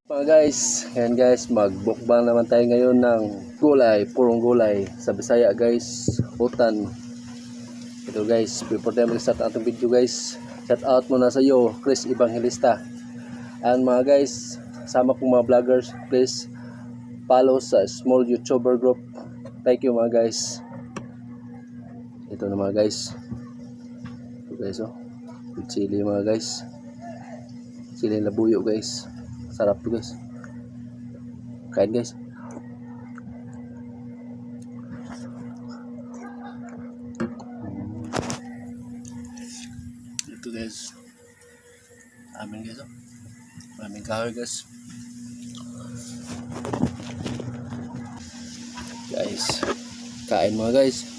Mga guys, yan guys, magbukbang naman tayo ngayon ng gulay, purong gulay. Sa Bisaya guys, hutan. Ito guys, before tayo mag-start ang ating video guys, shout out muna sa iyo, Chris Evangelista. And mga guys, sama kong mga vloggers, please follow sa small YouTuber group. Thank you mga guys. Ito na mga guys. Ito guys, oh. With chili mga guys. Chili na buyo guys. Sarap to guys. Kain guys. Ito guys. Amin guys, oh. Amin kahoy guys. Guys, kain mga guys.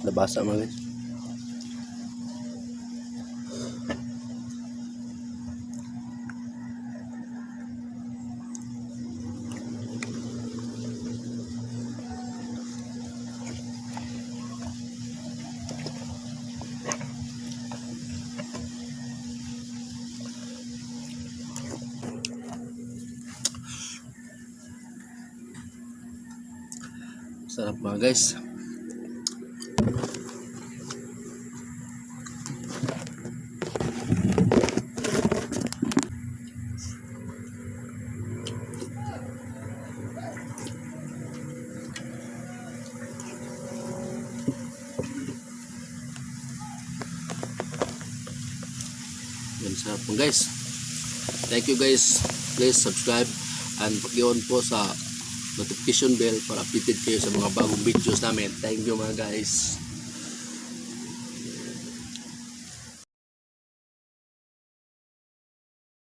Nabasa mga guys. Sarap mga guys. Yan, sarap po guys. Thank you guys. Please subscribe and pag-i-on po sa notification bell para updated kayo sa mga bagong videos namin. Thank you mga guys.